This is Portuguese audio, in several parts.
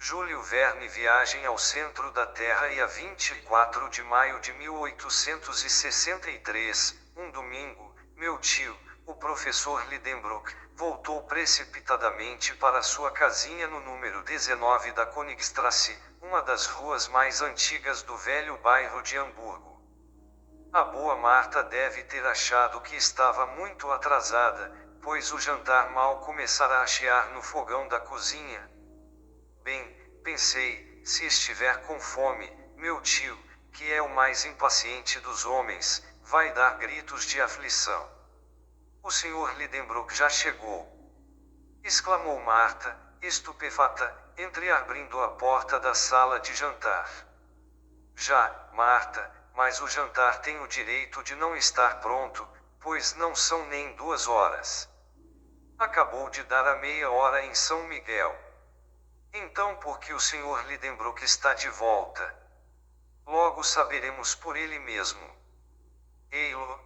Júlio Verne. Viagem ao centro da Terra. E a 24 de maio de 1863, um domingo, meu tio, o professor Lidenbrock, voltou precipitadamente para sua casinha no número 19 da Königstrasse, uma das ruas mais antigas do velho bairro de Hamburgo. A boa Marta deve ter achado que estava muito atrasada, pois o jantar mal começara a chiar no fogão da cozinha. Bem, pensei, se estiver com fome, meu tio, que é o mais impaciente dos homens, vai dar gritos de aflição. O Sr. Lidenbrock já chegou! Exclamou Marta, estupefata, entreabrindo a porta da sala de jantar. Já, Marta, mas o jantar tem o direito de não estar pronto, pois não são nem 2 horas. Acabou de dar a meia hora em São Miguel. Então por que o Sr. Lidenbrock está de volta? Logo saberemos por ele mesmo. Ei-lo!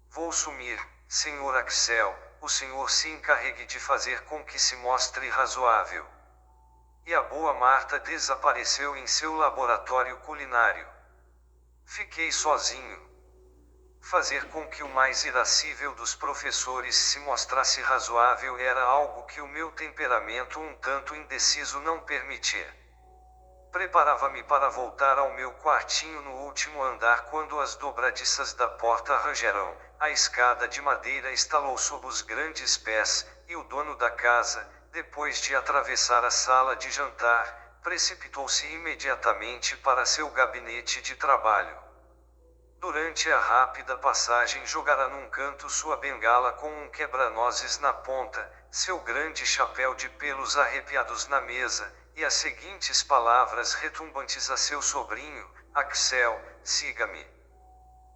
Vou sumir, Sr. Axel, o senhor se encarregue de fazer com que se mostre razoável. E a boa Marta desapareceu em seu laboratório culinário. Fiquei sozinho. Fazer com que o mais irascível dos professores se mostrasse razoável era algo que o meu temperamento um tanto indeciso não permitia. Preparava-me para voltar ao meu quartinho no último andar quando as dobradiças da porta rangeram, a escada de madeira estalou sob os grandes pés, e o dono da casa, depois de atravessar a sala de jantar, precipitou-se imediatamente para seu gabinete de trabalho. Durante a rápida passagem jogara num canto sua bengala com um quebra-nozes na ponta, seu grande chapéu de pelos arrepiados na mesa, e as seguintes palavras retumbantes a seu sobrinho: Axel, siga-me.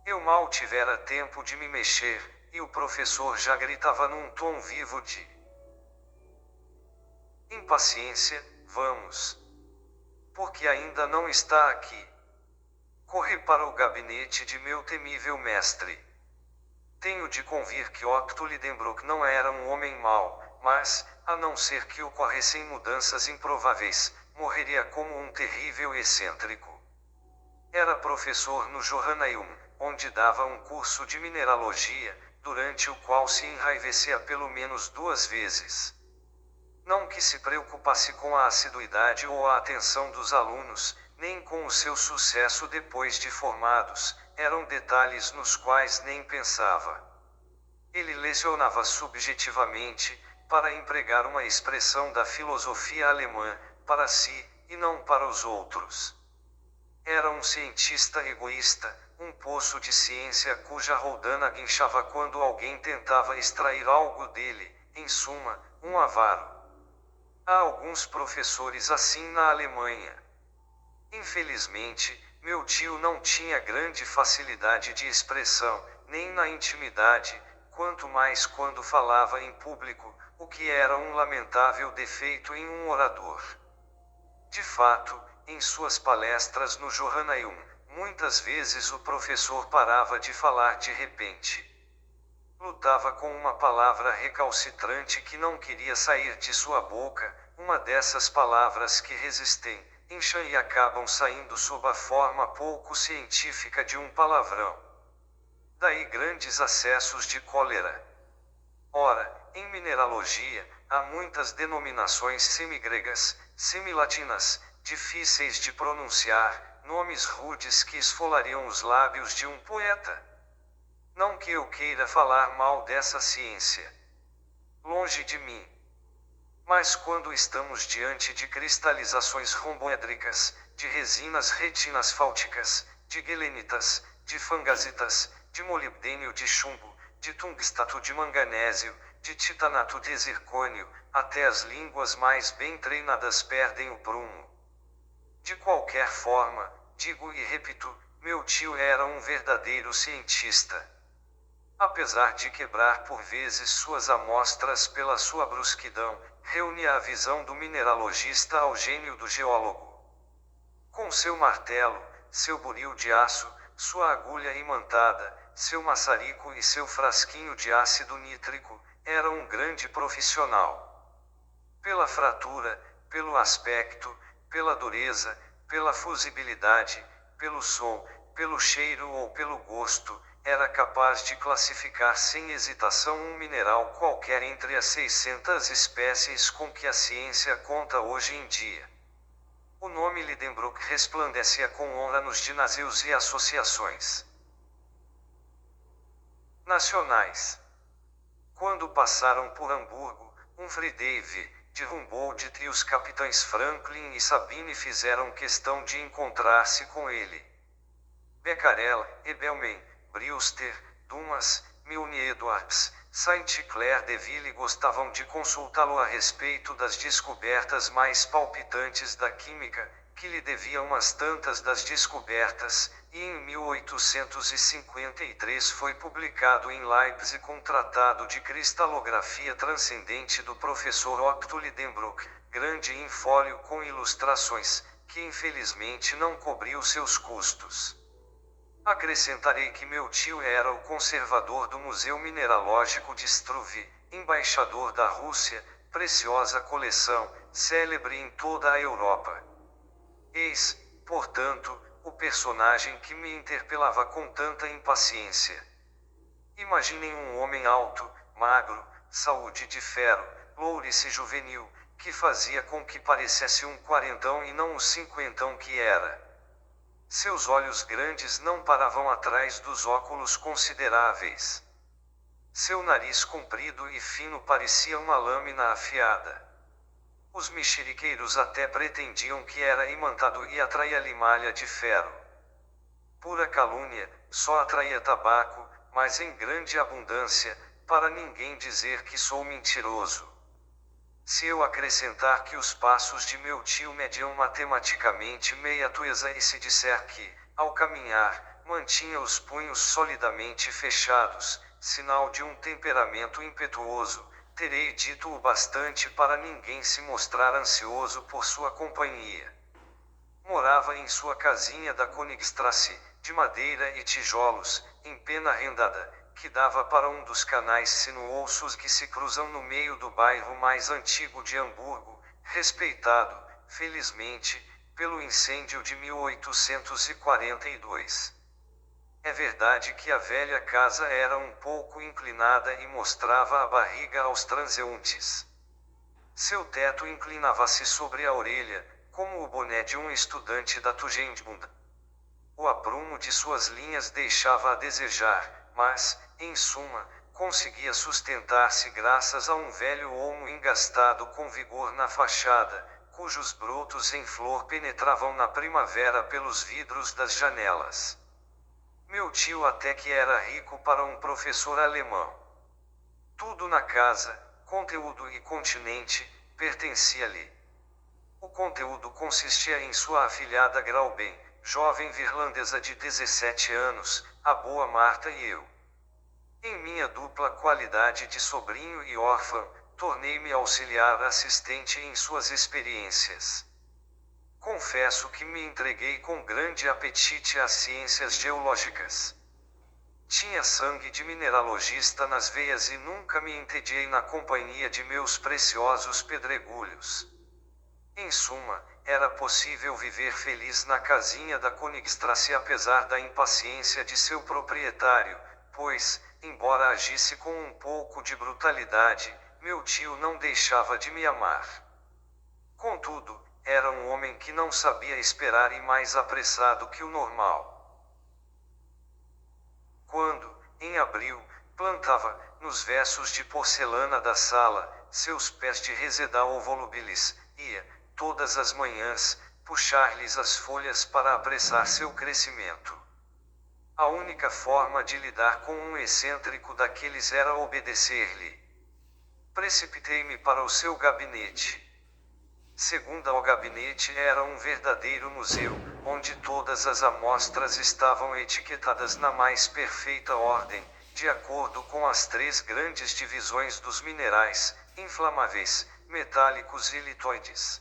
Eu mal tivera tempo de me mexer, e o professor já gritava num tom vivo de impaciência: vamos! Porque ainda não está aqui. Corri para o gabinete de meu temível mestre. Tenho de convir que Otto Lidenbrock não era um homem mau, mas, a não ser que ocorressem mudanças improváveis, morreria como um terrível excêntrico. Era professor no Johanneum, onde dava um curso de mineralogia, durante o qual se enraivecia pelo menos 2 vezes. Não que se preocupasse com a assiduidade ou a atenção dos alunos, nem com o seu sucesso depois de formados, eram detalhes nos quais nem pensava. Ele lecionava subjetivamente, para empregar uma expressão da filosofia alemã, para si, e não para os outros. Era um cientista egoísta, um poço de ciência cuja roldana guinchava quando alguém tentava extrair algo dele, em suma, um avaro. Há alguns professores assim na Alemanha. Infelizmente, meu tio não tinha grande facilidade de expressão, nem na intimidade, quanto mais quando falava em público, o que era um lamentável defeito em um orador. De fato, em suas palestras no Johanneum, muitas vezes o professor parava de falar de repente. Lutava com uma palavra recalcitrante que não queria sair de sua boca, uma dessas palavras que resistem, incham e acabam saindo sob a forma pouco científica de um palavrão. Daí grandes acessos de cólera. Ora, em mineralogia, há muitas denominações semigregas, semilatinas, difíceis de pronunciar, nomes rudes que esfolariam os lábios de um poeta. Não que eu queira falar mal dessa ciência. Longe de mim. Mas quando estamos diante de cristalizações romboédricas, de resinas retinasfálticas, de guelenitas, de fangasitas, de molibdênio de chumbo, de tungstato de manganésio, de titanato de zircônio, até as línguas mais bem treinadas perdem o prumo. De qualquer forma, digo e repito, meu tio era um verdadeiro cientista. Apesar de quebrar por vezes suas amostras pela sua brusquidão, reunia a visão do mineralogista ao gênio do geólogo. Com seu martelo, seu buril de aço, sua agulha imantada, seu maçarico e seu frasquinho de ácido nítrico, era um grande profissional. Pela fratura, pelo aspecto, pela dureza, pela fusibilidade, pelo som, pelo cheiro ou pelo gosto, era capaz de classificar sem hesitação um mineral qualquer entre as 600 espécies com que a ciência conta hoje em dia. O nome Lidenbrock resplandecia com honra nos ginásios e associações nacionais. Quando passaram por Hamburgo, Humphrey Davy, de Humboldt e os capitães Franklin e Sabine fizeram questão de encontrar-se com ele. Becquerel, Ebelman, Brewster, Dumas, Milne Edwards, Saint-Clair Deville gostavam de consultá-lo a respeito das descobertas mais palpitantes da química, que lhe devia umas tantas das descobertas, e em 1853 foi publicado em Leipzig um tratado de cristalografia transcendente do professor Otto Lidenbrock, grande em fólio com ilustrações, que infelizmente não cobriu seus custos. Acrescentarei que meu tio era o conservador do Museu Mineralógico de Struve, embaixador da Rússia, preciosa coleção, célebre em toda a Europa. Eis, portanto, o personagem que me interpelava com tanta impaciência. Imaginem um homem alto, magro, saúde de ferro, lourice juvenil, que fazia com que parecesse um quarentão e não o cinquentão que era. Seus olhos grandes não paravam atrás dos óculos consideráveis. Seu nariz comprido e fino parecia uma lâmina afiada. Os mexeriqueiros até pretendiam que era imantado e atraía-lhe malha de ferro. Pura calúnia, só atraía tabaco, mas em grande abundância, para ninguém dizer que sou mentiroso. Se eu acrescentar que os passos de meu tio mediam matematicamente meia tuesa e se disser que, ao caminhar, mantinha os punhos solidamente fechados, sinal de um temperamento impetuoso, terei dito o bastante para ninguém se mostrar ansioso por sua companhia. Morava em sua casinha da Königstrasse, de madeira e tijolos, em pena rendada, que dava para um dos canais sinuosos que se cruzam no meio do bairro mais antigo de Hamburgo, respeitado, felizmente, pelo incêndio de 1842. É verdade que a velha casa era um pouco inclinada e mostrava a barriga aos transeuntes. Seu teto inclinava-se sobre a orelha, como o boné de um estudante da Tugendbund. O aprumo de suas linhas deixava a desejar, mas, em suma, conseguia sustentar-se graças a um velho olmo engastado com vigor na fachada, cujos brotos em flor penetravam na primavera pelos vidros das janelas. Meu tio até que era rico para um professor alemão. Tudo na casa, conteúdo e continente, pertencia-lhe. O conteúdo consistia em sua afilhada Grauben, jovem virlandesa de 17 anos, a boa Marta e eu. Em minha dupla qualidade de sobrinho e órfão, tornei-me auxiliar assistente em suas experiências. Confesso que me entreguei com grande apetite às ciências geológicas. Tinha sangue de mineralogista nas veias e nunca me entediei na companhia de meus preciosos pedregulhos. Em suma, era possível viver feliz na casinha da Königstrasse apesar da impaciência de seu proprietário, pois, embora agisse com um pouco de brutalidade, meu tio não deixava de me amar. Contudo, era um homem que não sabia esperar e mais apressado que o normal. Quando, em abril, plantava, nos versos de porcelana da sala, seus pés de resedal volubilis, ia, todas as manhãs, puxar-lhes as folhas para apressar seu crescimento. A única forma de lidar com um excêntrico daqueles era obedecer-lhe. Precipitei-me para o seu gabinete. Segundo ao gabinete era um verdadeiro museu, onde todas as amostras estavam etiquetadas na mais perfeita ordem, de acordo com as 3 grandes divisões dos minerais, inflamáveis, metálicos e litoides.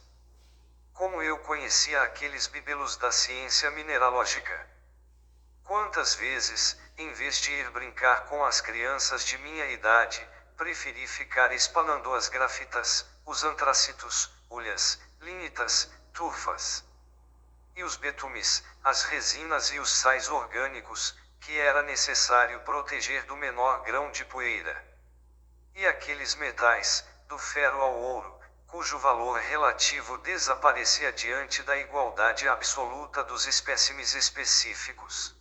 Como eu conhecia aqueles bibelos da ciência mineralógica. Quantas vezes, em vez de ir brincar com as crianças de minha idade, preferi ficar espanando as grafitas, os antracitos, ulhas, lignitas, turfas. E os betumes, as resinas e os sais orgânicos, que era necessário proteger do menor grão de poeira. E aqueles metais, do ferro ao ouro, cujo valor relativo desaparecia diante da igualdade absoluta dos espécimes específicos.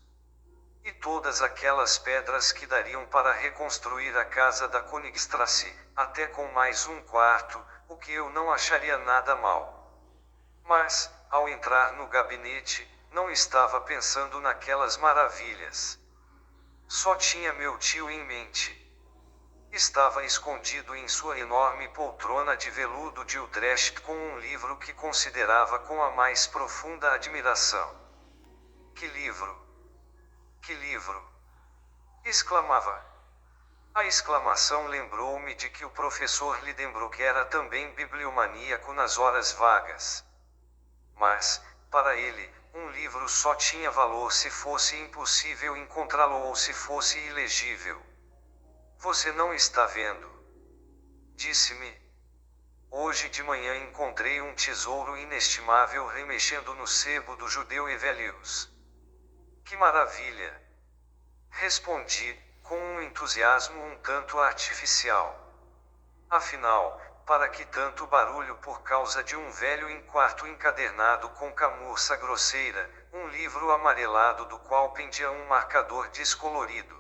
E todas aquelas pedras que dariam para reconstruir a casa da Königstrasse, até com mais um quarto, o que eu não acharia nada mal. Mas, ao entrar no gabinete, não estava pensando naquelas maravilhas. Só tinha meu tio em mente. Estava escondido em sua enorme poltrona de veludo de Utrecht com um livro que considerava com a mais profunda admiração. Que livro! Que livro! Exclamava. A exclamação lembrou-me de que o professor Lidenbrock era também bibliomaníaco nas horas vagas. Mas, para ele, um livro só tinha valor se fosse impossível encontrá-lo ou se fosse ilegível. Você não está vendo? Disse-me. Hoje de manhã encontrei um tesouro inestimável remexendo no sebo do judeu Evelius. Que maravilha! Respondi, com um entusiasmo um tanto artificial. Afinal, para que tanto barulho por causa de um velho enquarto encadernado com camurça grosseira, um livro amarelado do qual pendia um marcador descolorido?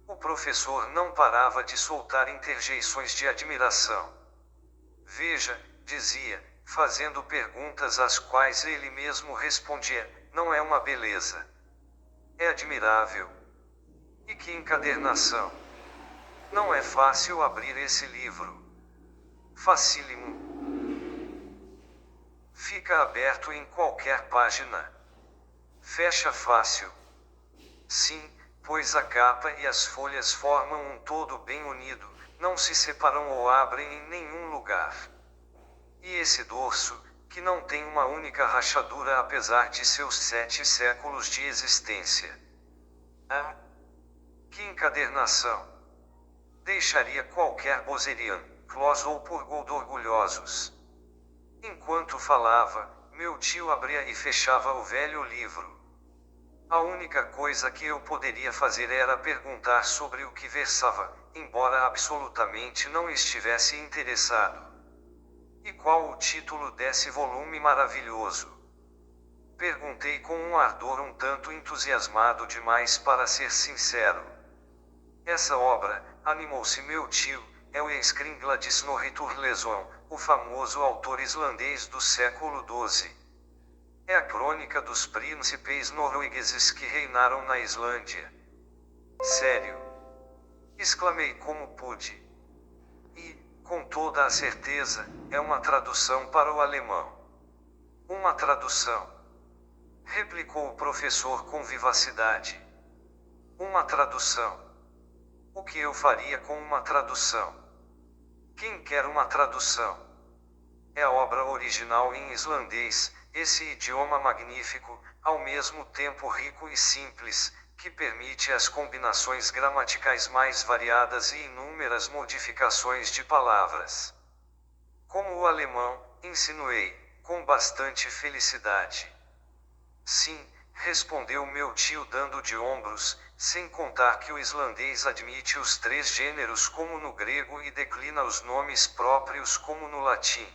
O professor não parava de soltar interjeições de admiração. Veja, dizia, fazendo perguntas às quais ele mesmo respondia, não é uma beleza? É admirável. E que encadernação! Não é fácil abrir esse livro. Facílimo. Fica aberto em qualquer página. Fecha fácil. Sim, pois a capa e as folhas formam um todo bem unido, não se separam ou abrem em nenhum lugar. E esse dorso, que não tem uma única rachadura apesar de seus 7 séculos de existência. Ah! Que encadernação! Deixaria qualquer bozerian, clos ou purgold orgulhosos. Enquanto falava, meu tio abria e fechava o velho livro. A única coisa que eu poderia fazer era perguntar sobre o que versava, embora absolutamente não estivesse interessado. E qual o título desse volume maravilhoso? Perguntei com um ardor um tanto entusiasmado demais para ser sincero. Essa obra, animou-se meu tio, é o Skringla de Snorri Sturleson, o famoso autor islandês do século XII. É a crônica dos príncipes noruegueses que reinaram na Islândia. Sério? Exclamei como pude. E, com toda a certeza, é uma tradução para o alemão. Uma tradução. Replicou o professor com vivacidade. Uma tradução. O que eu faria com uma tradução? Quem quer uma tradução? É a obra original em islandês, esse idioma magnífico, ao mesmo tempo rico e simples, que permite as combinações gramaticais mais variadas e inúmeras modificações de palavras. Como o alemão, insinuei, com bastante felicidade. Sim, respondeu meu tio dando de ombros, sem contar que o islandês admite os 3 gêneros como no grego e declina os nomes próprios como no latim.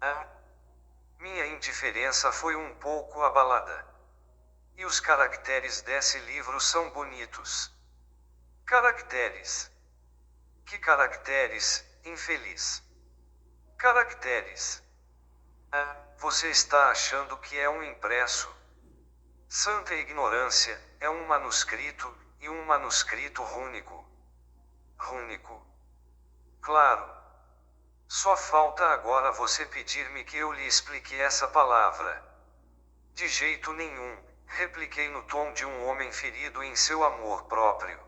Ah! Minha indiferença foi um pouco abalada. E os caracteres desse livro são bonitos. Caracteres. Que caracteres, infeliz. Caracteres. Ah, você está achando que é um impresso? Santa ignorância, é um manuscrito, e um manuscrito rúnico. Rúnico. Claro. Só falta agora você pedir-me que eu lhe explique essa palavra. De jeito nenhum, repliquei no tom de um homem ferido em seu amor próprio.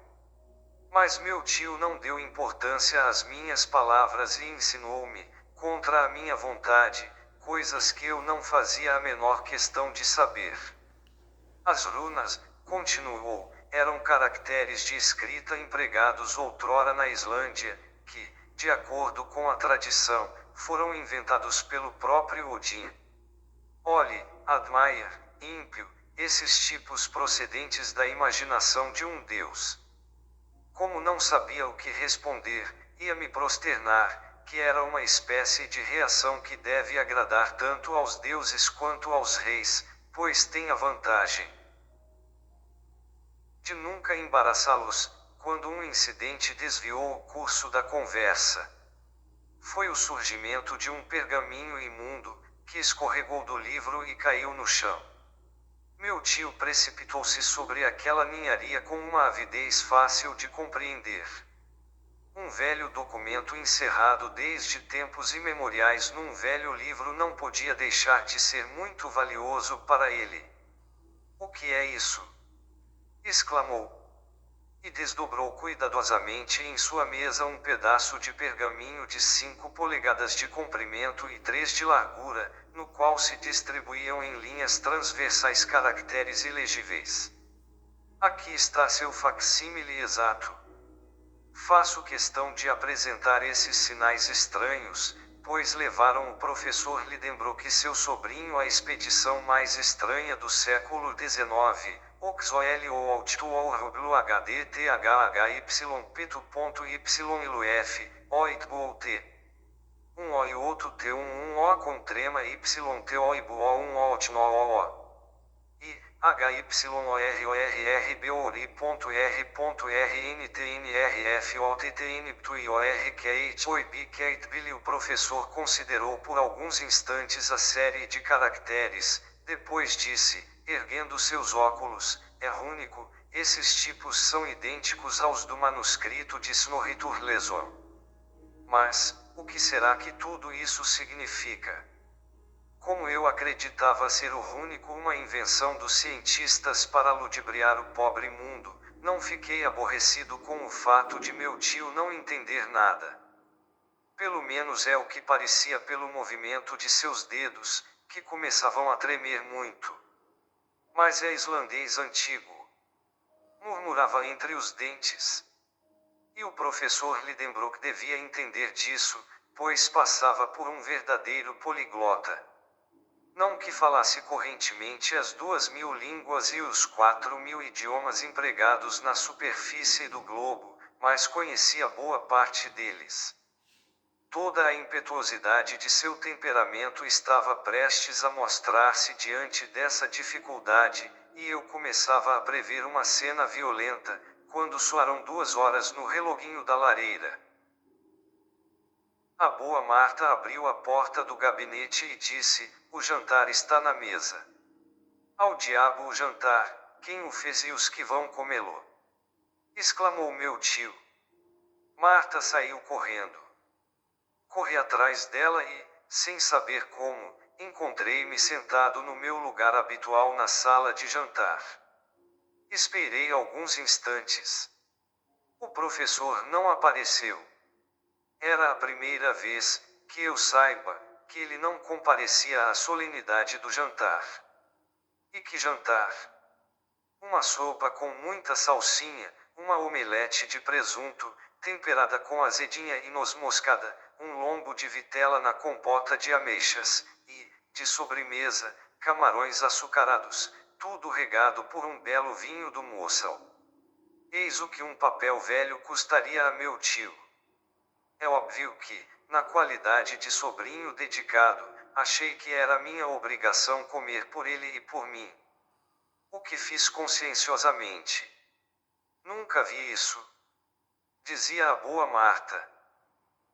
Mas meu tio não deu importância às minhas palavras e ensinou-me, contra a minha vontade, coisas que eu não fazia a menor questão de saber. As runas, continuou, eram caracteres de escrita empregados outrora na Islândia, que, de acordo com a tradição, foram inventados pelo próprio Odin. Olhe, admire, ímpio, esses tipos procedentes da imaginação de um deus. Como não sabia o que responder, ia me prosternar, que era uma espécie de reação que deve agradar tanto aos deuses quanto aos reis, pois tem a vantagem de nunca embaraçá-los, quando um incidente desviou o curso da conversa. Foi o surgimento de um pergaminho imundo, que escorregou do livro e caiu no chão. Meu tio precipitou-se sobre aquela ninharia com uma avidez fácil de compreender. Um velho documento encerrado desde tempos imemoriais num velho livro não podia deixar de ser muito valioso para ele. "O que é isso?" exclamou. E desdobrou cuidadosamente em sua mesa um pedaço de pergaminho de 5 polegadas de comprimento e 3 de largura, no qual se distribuíam em linhas transversais caracteres ilegíveis. "Aqui está seu facsímile exato. Faço questão de apresentar esses sinais estranhos, pois levaram o professor Lidenbrock e seu sobrinho à expedição mais estranha do século XIX, Oxolhthghpyp.yluf, oitbolt. Um O e outro T um O com trema YTO e BO um O O. I, HYORRORBORI.RNTNRFOTTN o professor considerou por alguns instantes a série de caracteres, depois disse, erguendo seus óculos, "É rúnico, esses tipos são idênticos aos do manuscrito de Snorri Sturleson. Mas, o que será que tudo isso significa?" Como eu acreditava ser o rúnico uma invenção dos cientistas para ludibriar o pobre mundo, não fiquei aborrecido com o fato de meu tio não entender nada. Pelo menos é o que parecia pelo movimento de seus dedos, que começavam a tremer muito. "Mas é islandês antigo", murmurava entre os dentes. E o professor Lidenbrock devia entender disso, pois passava por um verdadeiro poliglota. Não que falasse correntemente as 2.000 línguas e os 4.000 idiomas empregados na superfície do globo, mas conhecia boa parte deles. Toda a impetuosidade de seu temperamento estava prestes a mostrar-se diante dessa dificuldade, e eu começava a prever uma cena violenta, quando soaram 2 horas no reloginho da lareira. A boa Marta abriu a porta do gabinete e disse, "O jantar está na mesa." "Ao diabo o jantar, quem o fez e os que vão comê-lo?" exclamou meu tio. Marta saiu correndo. Corri atrás dela e, sem saber como, encontrei-me sentado no meu lugar habitual na sala de jantar. Esperei alguns instantes. O professor não apareceu. Era a primeira vez, que eu saiba, que ele não comparecia à solenidade do jantar. E que jantar! Uma sopa com muita salsinha, uma omelete de presunto, temperada com azedinha e noz moscada, um lombo de vitela na compota de ameixas, e, de sobremesa, camarões açucarados, tudo regado por um belo vinho do Moçal. Eis o que um papel velho custaria a meu tio. É óbvio que, na qualidade de sobrinho dedicado, achei que era minha obrigação comer por ele e por mim. O que fiz conscienciosamente. "Nunca vi isso", dizia a boa Marta.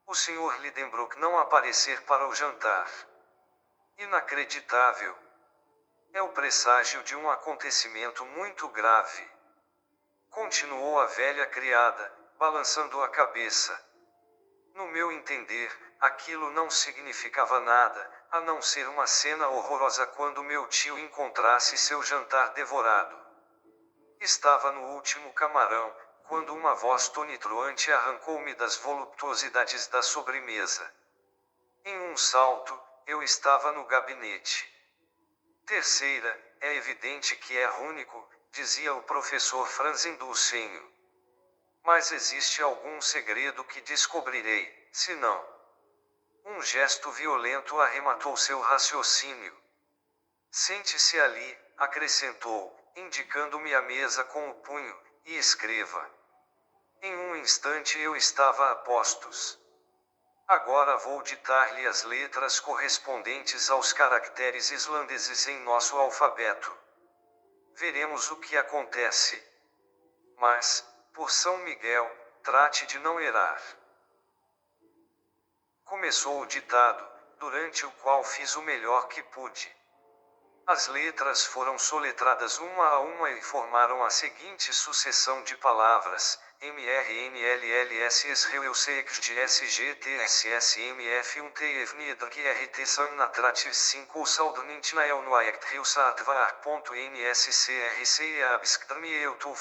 "O Sr. Lidenbrock não aparecer para o jantar. Inacreditável. É o presságio de um acontecimento muito grave", continuou a velha criada, balançando a cabeça. No meu entender, aquilo não significava nada, a não ser uma cena horrorosa quando meu tio encontrasse seu jantar devorado. Estava no último camarão, quando uma voz tonitruante arrancou-me das voluptuosidades da sobremesa. Em um salto, eu estava no gabinete. "Terceira, é evidente que é rúnico", dizia o professor franzindo o senho. "Mas existe algum segredo que descobrirei, se não." Um gesto violento arrematou seu raciocínio. Sente-se ali, acrescentou, indicando-me a mesa com o punho, e escreva. Em um instante eu estava a postos. Agora vou ditar-lhe as letras correspondentes aos caracteres islandeses em nosso alfabeto. Veremos o que acontece. Mas, por São Miguel, trate de não errar. Começou o ditado, durante o qual fiz o melhor que pude. As letras foram soletradas uma a uma e formaram a seguinte sucessão de palavras: MRNLLSSREUCXGSSMF1TEVNIDRQRT Samnatratis 5 O Saldunintnaelnoaect Reusatvar.nscrceabscdrmieutu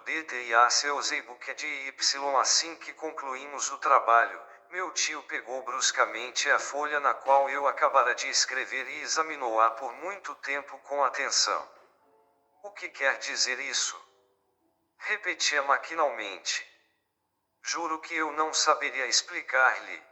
DTIACEUZEIBUQED Y assim que concluímos o trabalho. Meu tio pegou bruscamente a folha na qual eu acabara de escrever e examinou-a por muito tempo com atenção. O que quer dizer isso? Repetia maquinalmente. Juro que eu não saberia explicar-lhe.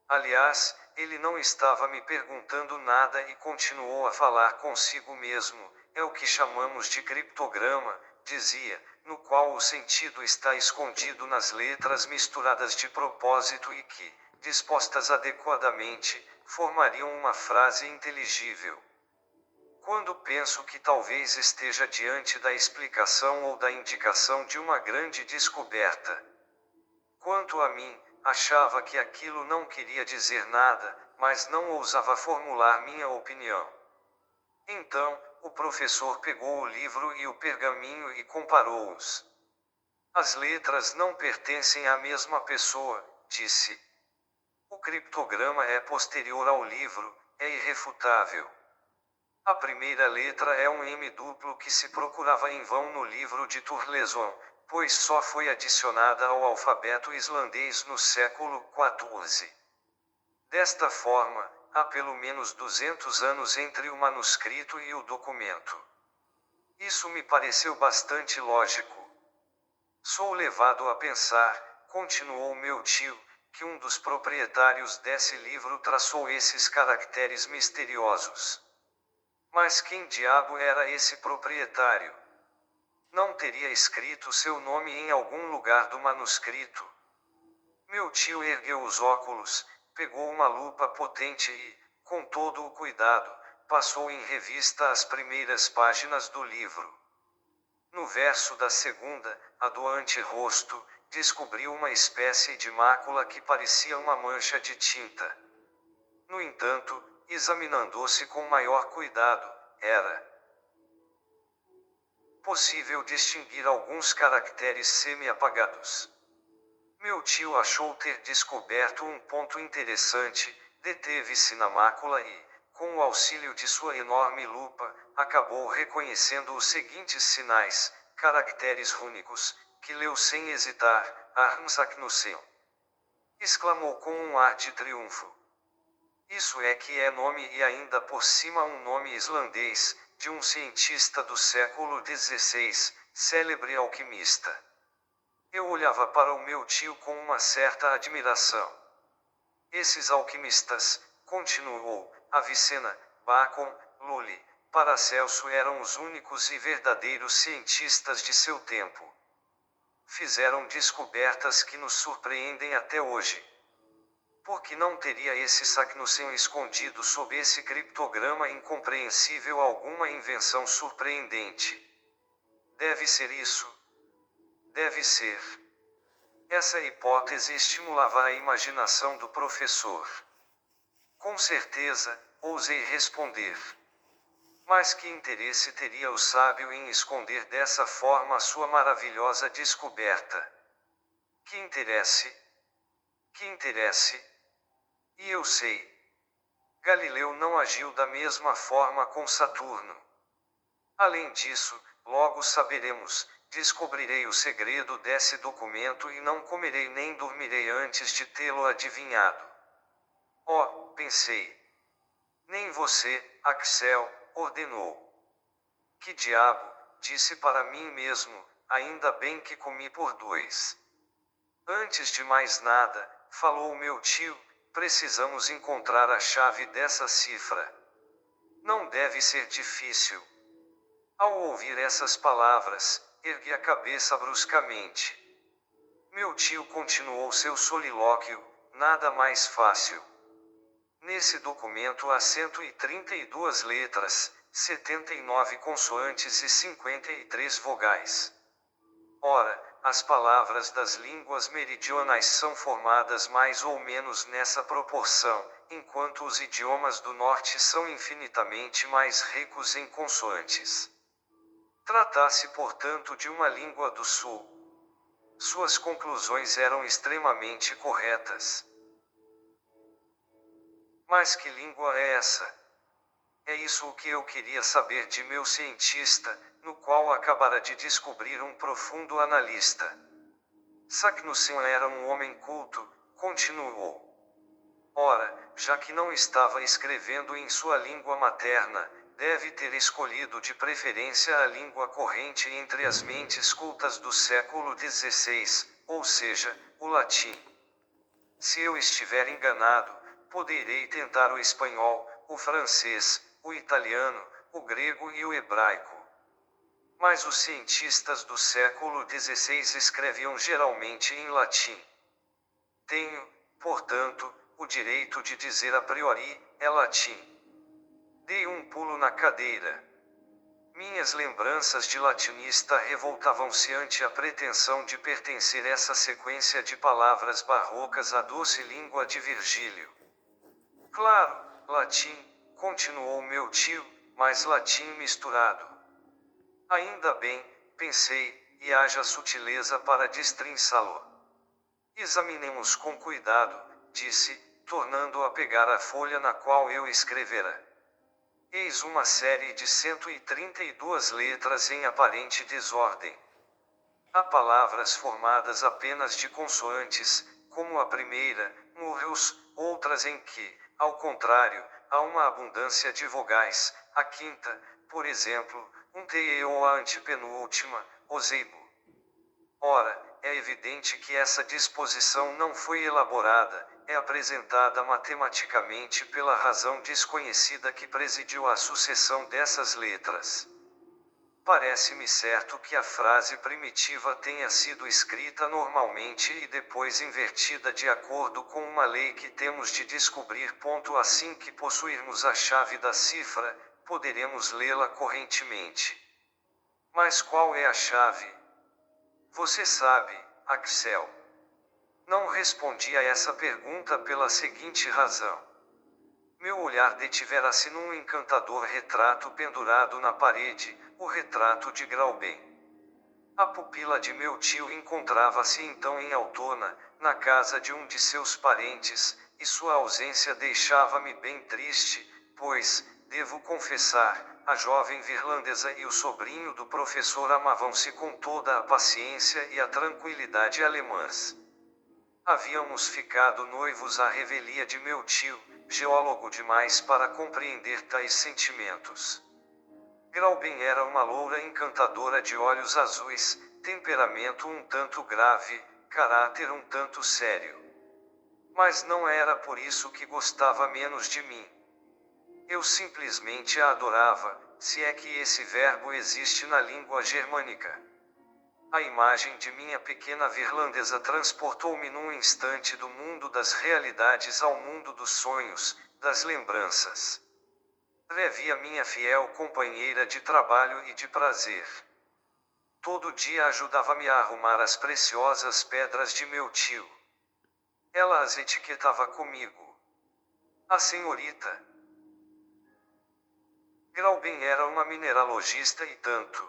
Aliás, ele não estava me perguntando nada e continuou a falar consigo mesmo. É o que chamamos de criptograma, dizia, no qual o sentido está escondido nas letras misturadas de propósito e que, dispostas adequadamente, formariam uma frase inteligível. Quando penso que talvez esteja diante da explicação ou da indicação de uma grande descoberta. Quanto a mim, achava que aquilo não queria dizer nada, mas não ousava formular minha opinião. Então, o professor pegou o livro e o pergaminho e comparou-os. As letras não pertencem à mesma pessoa, disse. O criptograma é posterior ao livro, é irrefutável. A primeira letra é um M duplo que se procurava em vão no livro de Turleson, pois só foi adicionada ao alfabeto islandês no século XIV. Desta forma, há pelo menos 200 anos entre o manuscrito e o documento. Isso me pareceu bastante lógico. Sou levado a pensar, continuou meu tio, que um dos proprietários desse livro traçou esses caracteres misteriosos. Mas quem diabo era esse proprietário? Não teria escrito seu nome em algum lugar do manuscrito? Meu tio ergueu os óculos, pegou uma lupa potente e, com todo o cuidado, passou em revista as primeiras páginas do livro. No verso da segunda, a do anterosto, descobriu uma espécie de mácula que parecia uma mancha de tinta. No entanto, examinando-se com maior cuidado, era possível distinguir alguns caracteres semi-apagados. Meu tio achou ter descoberto um ponto interessante, deteve-se na mácula e, com o auxílio de sua enorme lupa, acabou reconhecendo os seguintes sinais, caracteres rúnicos, que leu sem hesitar, Armsaknussen. Exclamou com um ar de triunfo. Isso é que é nome e ainda por cima um nome islandês, de um cientista do século XVI, célebre alquimista. Eu olhava para o meu tio com uma certa admiração. Esses alquimistas, continuou, Avicena, Bacon, Lully, Paracelso eram os únicos e verdadeiros cientistas de seu tempo. Fizeram descobertas que nos surpreendem até hoje. Por que não teria esse Saknussen escondido sob esse criptograma incompreensível alguma invenção surpreendente? Deve ser isso. Deve ser. Essa hipótese estimulava a imaginação do professor. Com certeza, ousei responder. Mas que interesse teria o sábio em esconder dessa forma a sua maravilhosa descoberta? Que interesse? Que interesse? E eu sei. Galileu não agiu da mesma forma com Saturno. Além disso, logo saberemos, descobrirei o segredo desse documento e não comerei nem dormirei antes de tê-lo adivinhado. Oh, pensei. Nem você, Axel, ordenou. Que diabo, disse para mim mesmo, ainda bem que comi por dois. Antes de mais nada, falou meu tio, Precisamos encontrar a chave dessa cifra. Não deve ser difícil. Ao ouvir essas palavras, ergui a cabeça bruscamente. Meu tio continuou seu solilóquio, nada mais fácil. Nesse documento há 132 letras, 79 consoantes e 53 vogais. Ora, as palavras das línguas meridionais são formadas mais ou menos nessa proporção, enquanto os idiomas do norte são infinitamente mais ricos em consoantes. Trata-se, portanto, de uma língua do sul. Suas conclusões eram extremamente corretas. Mas que língua é essa? É isso o que eu queria saber de meu cientista, no qual acabara de descobrir um profundo analista. Saknussemm era um homem culto, continuou. Ora, já que não estava escrevendo em sua língua materna, deve ter escolhido de preferência a língua corrente entre as mentes cultas do século XVI, ou seja, o latim. Se eu estiver enganado, poderei tentar o espanhol, o francês, o italiano, o grego e o hebraico. Mas os cientistas do século XVI escreviam geralmente em latim. Tenho, portanto, o direito de dizer a priori, é latim. Dei um pulo na cadeira. Minhas lembranças de latinista revoltavam-se ante a pretensão de pertencer essa sequência de palavras barrocas à doce língua de Virgílio. Claro, latim, continuou meu tio, mas latim misturado. Ainda bem, pensei, e haja sutileza para destrinçá-lo. Examinemos com cuidado, disse, tornando a pegar a folha na qual eu escrevera. Eis uma série de 132 letras em aparente desordem. Há palavras formadas apenas de consoantes, como a primeira, murros, outras em que, ao contrário, há uma abundância de vogais, a quinta, por exemplo, um te ou a antepenúltima, ozeibo. Ora, é evidente que essa disposição não foi elaborada, é apresentada matematicamente pela razão desconhecida que presidiu à sucessão dessas letras. Parece-me certo que a frase primitiva tenha sido escrita normalmente e depois invertida de acordo com uma lei que temos de descobrir. Assim que possuirmos a chave da cifra, poderemos lê-la correntemente. Mas qual é a chave? Você sabe, Axel. Não respondi a essa pergunta pela seguinte razão. Meu olhar detivera-se num encantador retrato pendurado na parede, o retrato de Grauben. A pupila de meu tio encontrava-se então em Altona, na casa de um de seus parentes, e sua ausência deixava-me bem triste, pois, devo confessar, a jovem virlandesa e o sobrinho do professor amavam-se com toda a paciência e a tranquilidade alemãs. Havíamos ficado noivos à revelia de meu tio, geólogo demais para compreender tais sentimentos. Grauben era uma loura encantadora de olhos azuis, temperamento um tanto grave, caráter um tanto sério. Mas não era por isso que gostava menos de mim. Eu simplesmente a adorava, se é que esse verbo existe na língua germânica. A imagem de minha pequena virlandesa transportou-me num instante do mundo das realidades ao mundo dos sonhos, das lembranças. Revia minha fiel companheira de trabalho e de prazer. Todo dia ajudava-me a arrumar as preciosas pedras de meu tio. Ela as etiquetava comigo. A senhorita Grauben era uma mineralogista e tanto.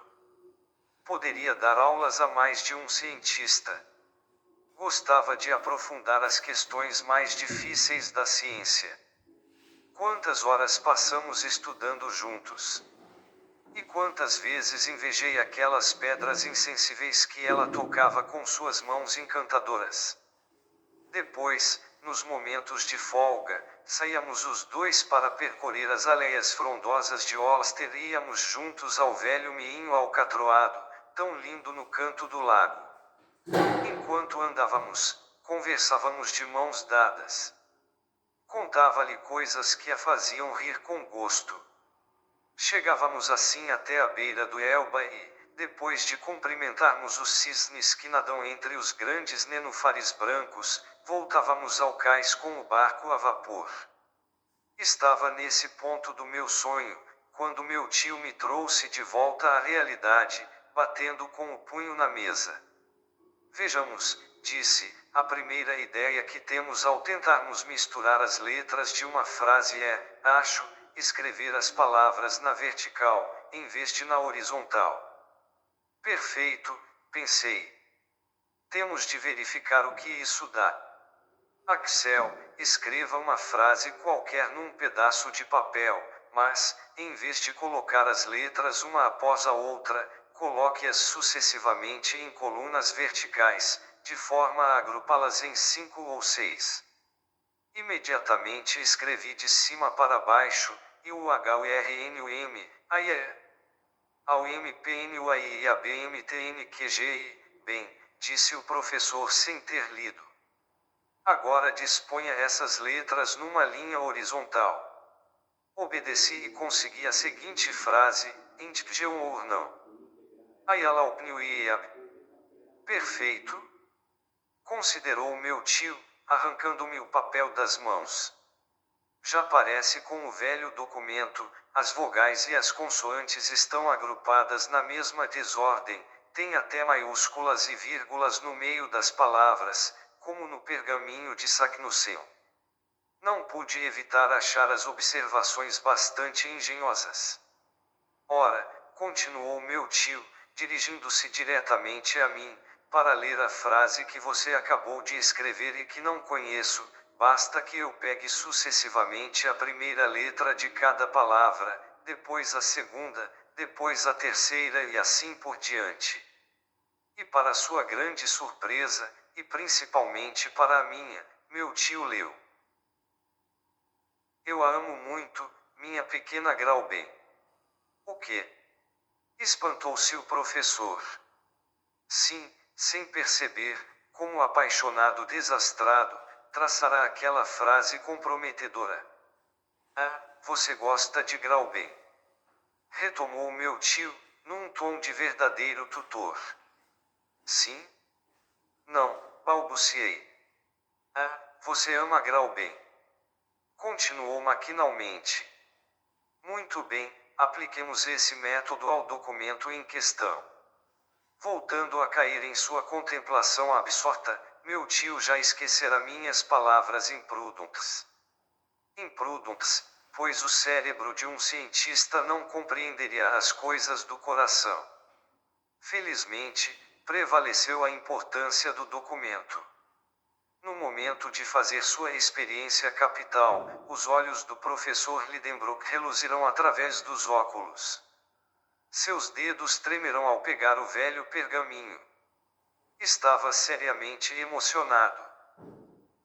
Poderia dar aulas a mais de um cientista. Gostava de aprofundar as questões mais difíceis da ciência. Quantas horas passamos estudando juntos? E quantas vezes invejei aquelas pedras insensíveis que ela tocava com suas mãos encantadoras. Depois, nos momentos de folga, saíamos os dois para percorrer as aleias frondosas de Ulster e íamos juntos ao velho moinho alcatroado, tão lindo no canto do lago. Enquanto andávamos, conversávamos de mãos dadas. Contava-lhe coisas que a faziam rir com gosto. Chegávamos assim até a beira do Elba e, depois de cumprimentarmos os cisnes que nadam entre os grandes nenúfares brancos, voltávamos ao cais com o barco a vapor. Estava nesse ponto do meu sonho, quando meu tio me trouxe de volta à realidade, batendo com o punho na mesa. Vejamos, disse, a primeira ideia que temos ao tentarmos misturar as letras de uma frase é, acho, escrever as palavras na vertical, em vez de na horizontal. Perfeito, pensei. Temos de verificar o que isso dá. Axel, escreva uma frase qualquer num pedaço de papel, mas, em vez de colocar as letras uma após a outra, coloque-as sucessivamente em colunas verticais, de forma a agrupá-las em 5 ou 6. Imediatamente escrevi de cima para baixo, e o HURNUM, ao MPNUI e a BMTNQGI, bem, disse o professor sem ter lido. Agora disponha essas letras numa linha horizontal. Obedeci e consegui a seguinte frase, não. Perfeito? Considerou meu tio, arrancando-me o papel das mãos. Já parece com o velho documento, as vogais e as consoantes estão agrupadas na mesma desordem, tem até maiúsculas e vírgulas no meio das palavras, como no pergaminho de Saknussem. Não pude evitar achar as observações bastante engenhosas. Ora, continuou meu tio, dirigindo-se diretamente a mim, para ler a frase que você acabou de escrever e que não conheço, basta que eu pegue sucessivamente a primeira letra de cada palavra, depois a segunda, depois a terceira e assim por diante. E para sua grande surpresa, e principalmente para a minha, meu tio leu. Eu a amo muito, minha pequena Grauben. O quê? Espantou-se o professor. Sim, sem perceber, como apaixonado desastrado, traçará aquela frase comprometedora. Ah, você gosta de Grauben? Retomou meu tio, num tom de verdadeiro tutor. Sim? Não, balbuciei. Ah, você ama Grauben. Continuou maquinalmente. Muito bem, apliquemos esse método ao documento em questão. Voltando a cair em sua contemplação absorta, meu tio já esquecera minhas palavras imprudentes. Imprudentes, pois o cérebro de um cientista não compreenderia as coisas do coração. Felizmente, prevaleceu a importância do documento. No momento de fazer sua experiência capital, os olhos do professor Lidenbrock reluzirão através dos óculos. Seus dedos tremerão ao pegar o velho pergaminho. Estava seriamente emocionado.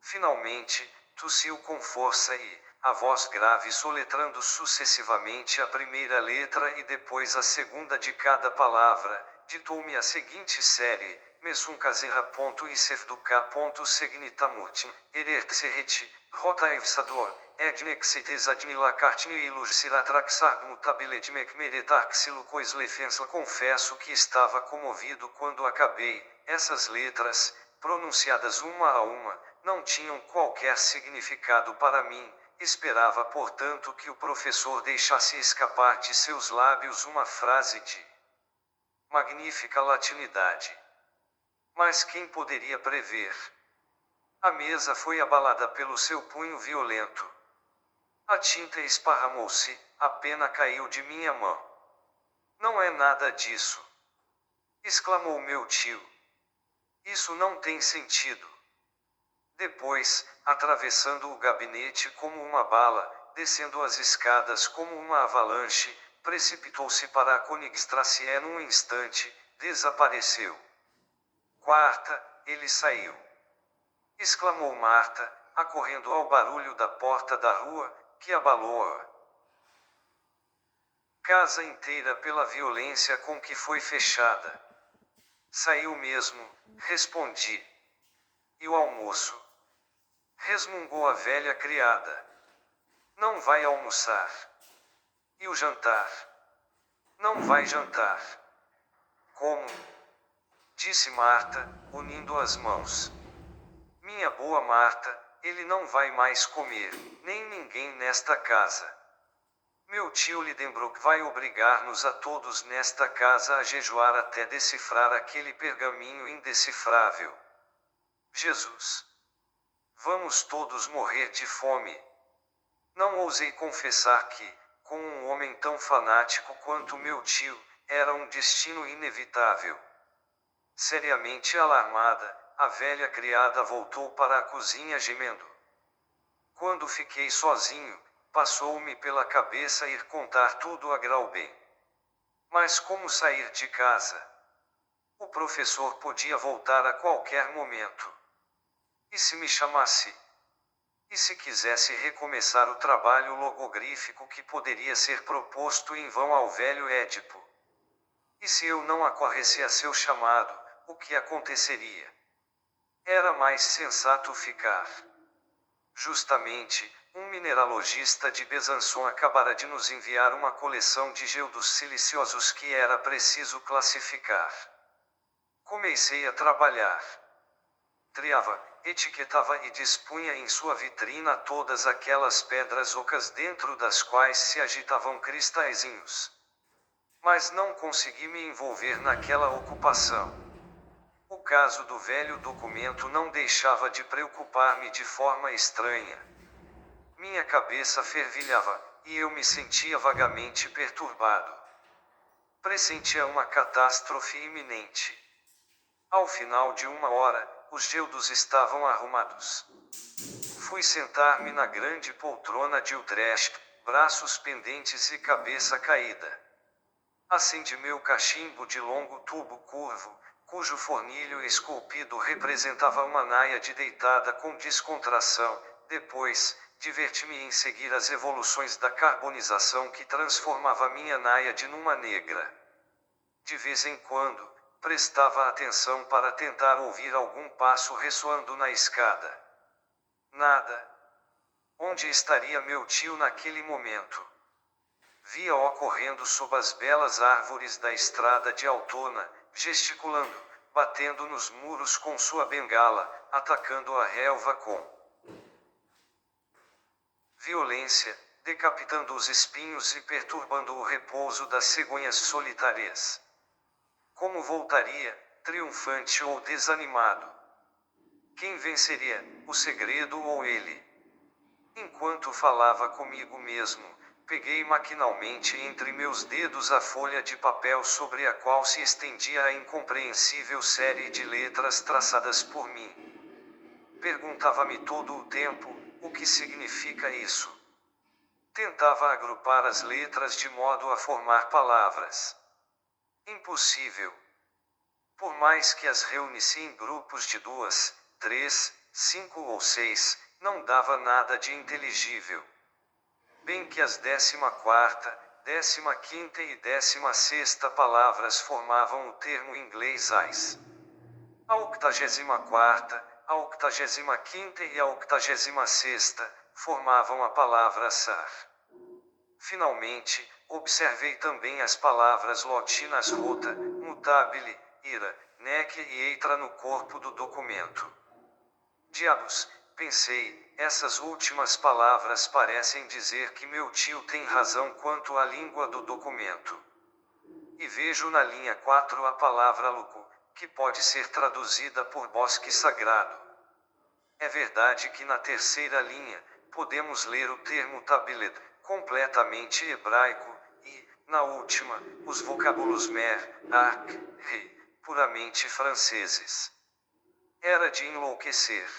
Finalmente, tossiu com força e, a voz grave soletrando sucessivamente a primeira letra e depois a segunda de cada palavra, ditou-me a seguinte série: Mesunkaserra.isefduka.segnitamurtim, erertserreti, rotaevsador, ednexitesadmilacartini ilursiratraxarmutabeledmecmeretarxilucoislefensa. Confesso que estava comovido quando acabei. Essas letras, pronunciadas uma a uma, não tinham qualquer significado para mim. Esperava, portanto, que o professor deixasse escapar de seus lábios uma frase de magnífica latinidade. Mas quem poderia prever? A mesa foi abalada pelo seu punho violento. A tinta esparramou-se, a pena caiu de minha mão. Não é nada disso, exclamou meu tio. Isso não tem sentido. Depois, atravessando o gabinete como uma bala, descendo as escadas como uma avalanche, precipitou-se para a Königstrasse num instante, desapareceu. Quarta, ele saiu. Exclamou Marta, acorrendo ao barulho da porta da rua, que abalou-a casa inteira pela violência com que foi fechada. Saiu mesmo, respondi. E o almoço? resmungou a velha criada. Não vai almoçar. E o jantar? Não vai jantar. Como? Disse Marta, unindo as mãos. Minha boa Marta, ele não vai mais comer, nem ninguém nesta casa. Meu tio Lidenbrock vai obrigar-nos a todos nesta casa a jejuar até decifrar aquele pergaminho indecifrável. Jesus! Vamos todos morrer de fome. Não ousei confessar que, com um homem tão fanático quanto meu tio, era um destino inevitável. Seriamente alarmada, a velha criada voltou para a cozinha gemendo. Quando fiquei sozinho, passou-me pela cabeça ir contar tudo a Graubem. Mas como sair de casa? O professor podia voltar a qualquer momento. E se me chamasse? E se quisesse recomeçar o trabalho logogrífico que poderia ser proposto em vão ao velho Édipo? E se eu não acorresse a seu chamado, o que aconteceria? Era mais sensato ficar. Justamente, um mineralogista de Besançon acabara de nos enviar uma coleção de geodos siliciosos que era preciso classificar. Comecei a trabalhar. Triava, etiquetava e dispunha em sua vitrina todas aquelas pedras ocas dentro das quais se agitavam cristalzinhos. Mas não consegui me envolver naquela ocupação. O caso do velho documento não deixava de preocupar-me de forma estranha. Minha cabeça fervilhava, e eu me sentia vagamente perturbado. Pressentia uma catástrofe iminente. Ao final de uma hora, os geodos estavam arrumados. Fui sentar-me na grande poltrona de Utrecht, braços pendentes e cabeça caída. Acendi meu cachimbo de longo tubo curvo, cujo fornilho esculpido representava uma náiade deitada com descontração. Depois, diverti-me em seguir as evoluções da carbonização que transformava minha náiade numa negra. De vez em quando, prestava atenção para tentar ouvir algum passo ressoando na escada. Nada. Onde estaria meu tio naquele momento? Via-o correndo sob as belas árvores da estrada de Altona, gesticulando, batendo nos muros com sua bengala, atacando a relva com violência, decapitando os espinhos e perturbando o repouso das cegonhas solitárias. Como voltaria, triunfante ou desanimado? Quem venceria, o segredo ou ele? Enquanto falava comigo mesmo, peguei maquinalmente entre meus dedos a folha de papel sobre a qual se estendia a incompreensível série de letras traçadas por mim. Perguntava-me todo o tempo, o que significa isso? Tentava agrupar as letras de modo a formar palavras. Impossível. Por mais que as reunisse em grupos de 2, 3, 5 ou 6, não dava nada de inteligível. Bem que as 14ª, 15ª e 16ª palavras formavam o termo inglês AIS. A 84ª, a 85ª e a 86ª formavam a palavra SAR. Finalmente, observei também as palavras latinas rota, mutabile, ira, nec e eitra no corpo do documento. Diabos, pensei, essas últimas palavras parecem dizer que meu tio tem razão quanto à língua do documento. E vejo na linha 4 a palavra luco, que pode ser traduzida por bosque sagrado. É verdade que na terceira linha, podemos ler o termo tabilet, completamente hebraico, e, na última, os vocábulos mer, arc, re, puramente franceses. Era de enlouquecer.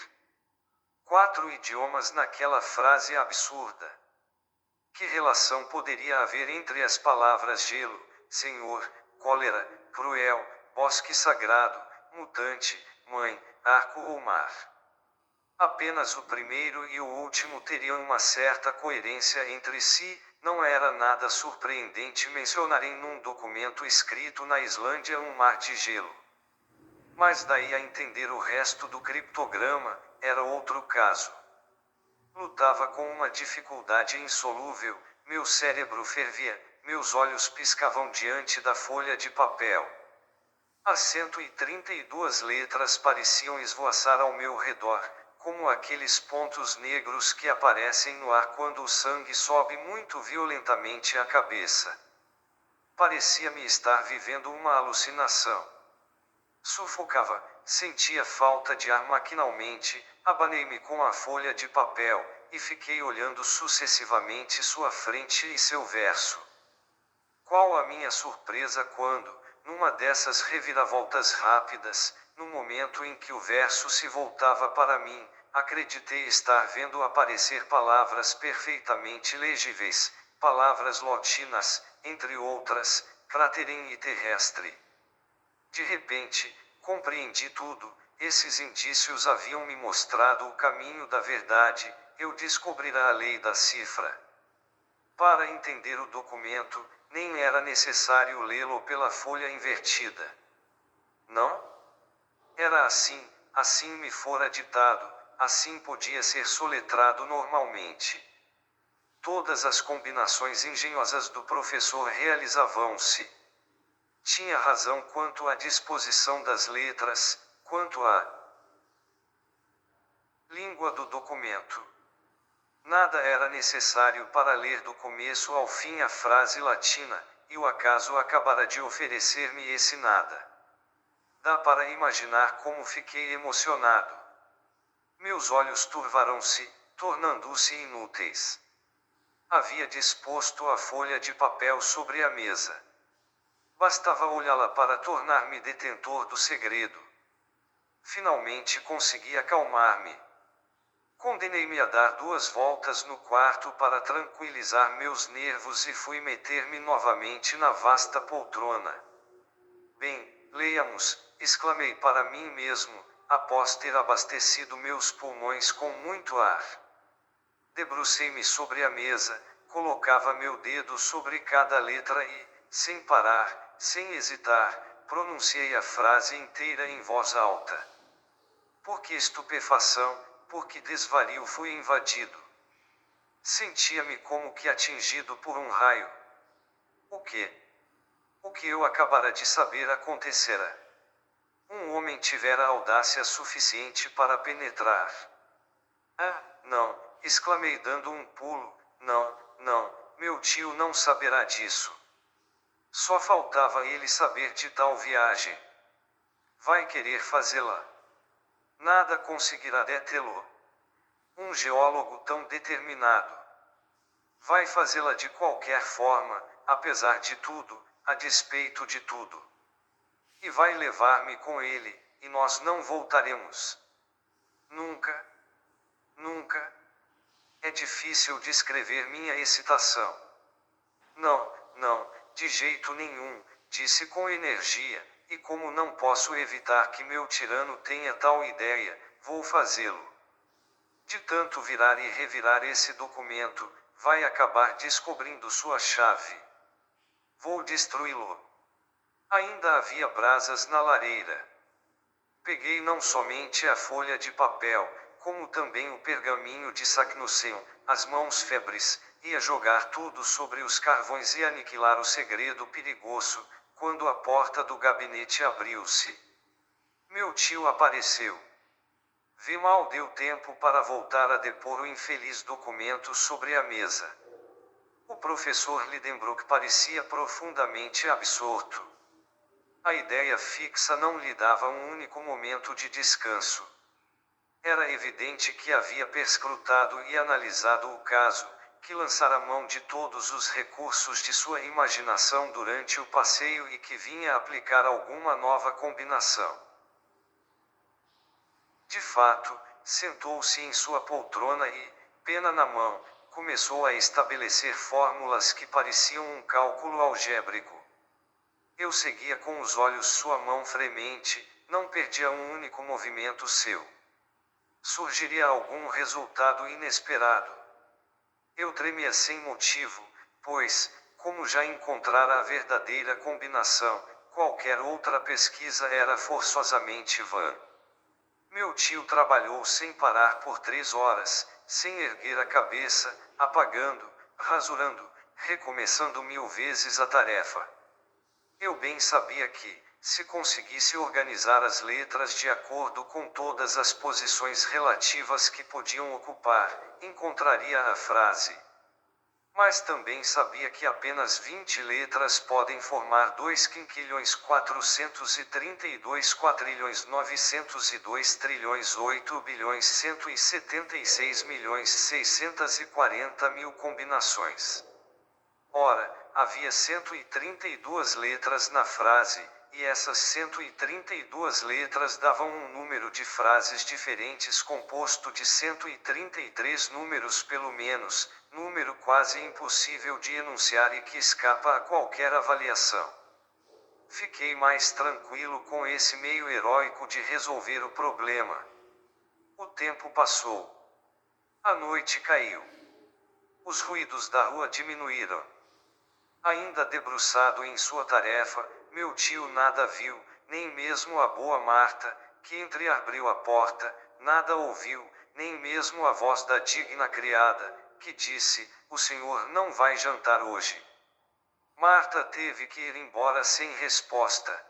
4 idiomas naquela frase absurda. Que relação poderia haver entre as palavras gelo, senhor, cólera, cruel, bosque sagrado, mutante, mãe, arco ou mar? Apenas o primeiro e o último teriam uma certa coerência entre si. Não era nada surpreendente mencionarem num documento escrito na Islândia um mar de gelo. Mas daí a entender o resto do criptograma, era outro caso. Lutava com uma dificuldade insolúvel, meu cérebro fervia, meus olhos piscavam diante da folha de papel. As 132 letras pareciam esvoaçar ao meu redor, como aqueles pontos negros que aparecem no ar quando o sangue sobe muito violentamente à cabeça. Parecia-me estar vivendo uma alucinação. Sufocava, sentia falta de ar maquinalmente, abanei-me com a folha de papel, e fiquei olhando sucessivamente sua frente e seu verso. Qual a minha surpresa quando, numa dessas reviravoltas rápidas, no momento em que o verso se voltava para mim, acreditei estar vendo aparecer palavras perfeitamente legíveis, palavras latinas, entre outras, craterem e terrestre. De repente, compreendi tudo, esses indícios haviam me mostrado o caminho da verdade, eu descobrira a lei da cifra. Para entender o documento, nem era necessário lê-lo pela folha invertida. Não? Era assim me fora ditado, assim podia ser soletrado normalmente. Todas as combinações engenhosas do professor realizavam-se. Tinha razão quanto à disposição das letras, quanto à língua do documento. Nada era necessário para ler do começo ao fim a frase latina, e o acaso acabara de oferecer-me esse nada. Dá para imaginar como fiquei emocionado. Meus olhos turvaram-se, tornando-se inúteis. Havia disposto a folha de papel sobre a mesa. Bastava olhá-la para tornar-me detentor do segredo. Finalmente consegui acalmar-me. Condenei-me a dar 2 voltas no quarto para tranquilizar meus nervos e fui meter-me novamente na vasta poltrona. Bem, leiamos, exclamei para mim mesmo, após ter abastecido meus pulmões com muito ar. Debrucei-me sobre a mesa, colocava meu dedo sobre cada letra e, sem parar, sem hesitar, pronunciei a frase inteira em voz alta. Por que estupefação, por que desvario fui invadido? Sentia-me como que atingido por um raio. O que? O que eu acabara de saber acontecera. Um homem tivera audácia suficiente para penetrar. Ah, não, exclamei dando um pulo, não, meu tio não saberá disso. Só faltava ele saber de tal viagem. Vai querer fazê-la. Nada conseguirá detê-lo. Um geólogo tão determinado. Vai fazê-la de qualquer forma, apesar de tudo, a despeito de tudo. E vai levar-me com ele, e nós não voltaremos. Nunca. Nunca. É difícil descrever minha excitação. Não, de jeito nenhum, disse com energia, e como não posso evitar que meu tirano tenha tal ideia, vou fazê-lo. De tanto virar e revirar esse documento, vai acabar descobrindo sua chave. Vou destruí-lo. Ainda havia brasas na lareira. Peguei não somente a folha de papel, como também o pergaminho de Saknussemm, as mãos febres, ia jogar tudo sobre os carvões e aniquilar o segredo perigoso, quando a porta do gabinete abriu-se. Meu tio apareceu. Vi mal deu tempo para voltar a depor o infeliz documento sobre a mesa. O professor Lidenbrock parecia profundamente absorto. A ideia fixa não lhe dava um único momento de descanso. Era evidente que havia perscrutado e analisado o caso, que lançara mão de todos os recursos de sua imaginação durante o passeio e que vinha aplicar alguma nova combinação. De fato, sentou-se em sua poltrona e, pena na mão, começou a estabelecer fórmulas que pareciam um cálculo algébrico. Eu seguia com os olhos sua mão fremente, não perdia um único movimento seu. Surgiria algum resultado inesperado. Eu tremia sem motivo, pois, como já encontrara a verdadeira combinação, qualquer outra pesquisa era forçosamente vã. Meu tio trabalhou sem parar por 3 horas, sem erguer a cabeça, apagando, rasurando, recomeçando 1000 vezes a tarefa. Eu bem sabia que, se conseguisse organizar as letras de acordo com todas as posições relativas que podiam ocupar, encontraria a frase. Mas também sabia que apenas 20 letras podem formar 2.432.8.176.640.000 combinações. Ora, havia 132 letras na frase, e essas 132 letras davam um número de frases diferentes composto de 133 números pelo menos, número quase impossível de enunciar e que escapa a qualquer avaliação. Fiquei mais tranquilo com esse meio heróico de resolver o problema. O tempo passou. A noite caiu. Os ruídos da rua diminuíram. Ainda debruçado em sua tarefa, meu tio nada viu, nem mesmo a boa Marta, que entreabriu a porta, nada ouviu, nem mesmo a voz da digna criada, que disse: "O senhor não vai jantar hoje." Marta teve que ir embora sem resposta.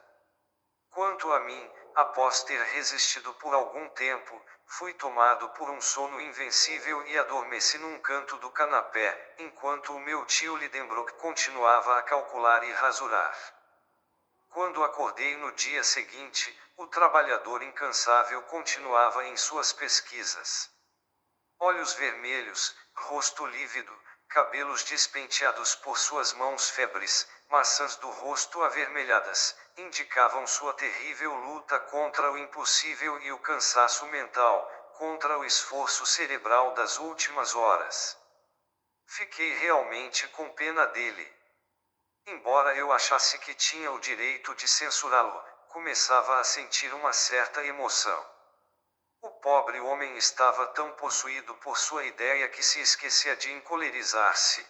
Quanto a mim, após ter resistido por algum tempo, fui tomado por um sono invencível e adormeci num canto do canapé, enquanto o meu tio Lidenbrock continuava a calcular e rasurar. Quando acordei no dia seguinte, o trabalhador incansável continuava em suas pesquisas. Olhos vermelhos, rosto lívido, cabelos despenteados por suas mãos febres, maçãs do rosto avermelhadas, indicavam sua terrível luta contra o impossível e o cansaço mental, contra o esforço cerebral das últimas horas. Fiquei realmente com pena dele. Embora eu achasse que tinha o direito de censurá-lo, começava a sentir uma certa emoção. O pobre homem estava tão possuído por sua ideia que se esquecia de encolerizar-se.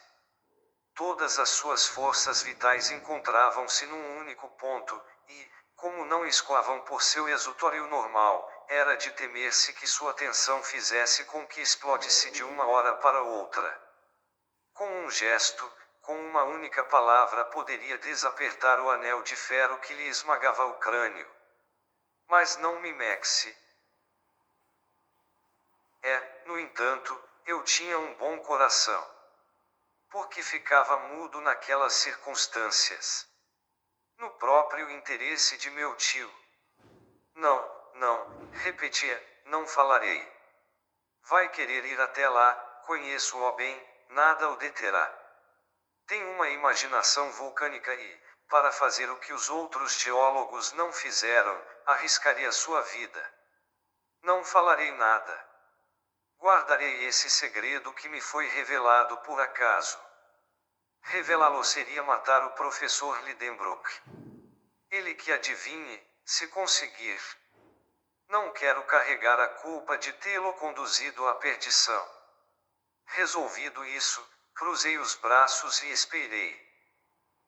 Todas as suas forças vitais encontravam-se num único ponto, e, como não escoavam por seu exutório normal, era de temer-se que sua tensão fizesse com que explodisse de uma hora para outra. Com um gesto, com uma única palavra poderia desapertar o anel de ferro que lhe esmagava o crânio. Mas não me mexe. No entanto, eu tinha um bom coração. Porque ficava mudo naquelas circunstâncias? No próprio interesse de meu tio. Não, repetia, não falarei. Vai querer ir até lá, conheço-o bem, nada o deterá. Tem uma imaginação vulcânica e, para fazer o que os outros geólogos não fizeram, arriscaria sua vida. Não falarei nada. Guardarei esse segredo que me foi revelado por acaso. Revelá-lo seria matar o professor Lidenbrock. Ele que adivinhe, se conseguir. Não quero carregar a culpa de tê-lo conduzido à perdição. Resolvido isso, cruzei os braços e esperei.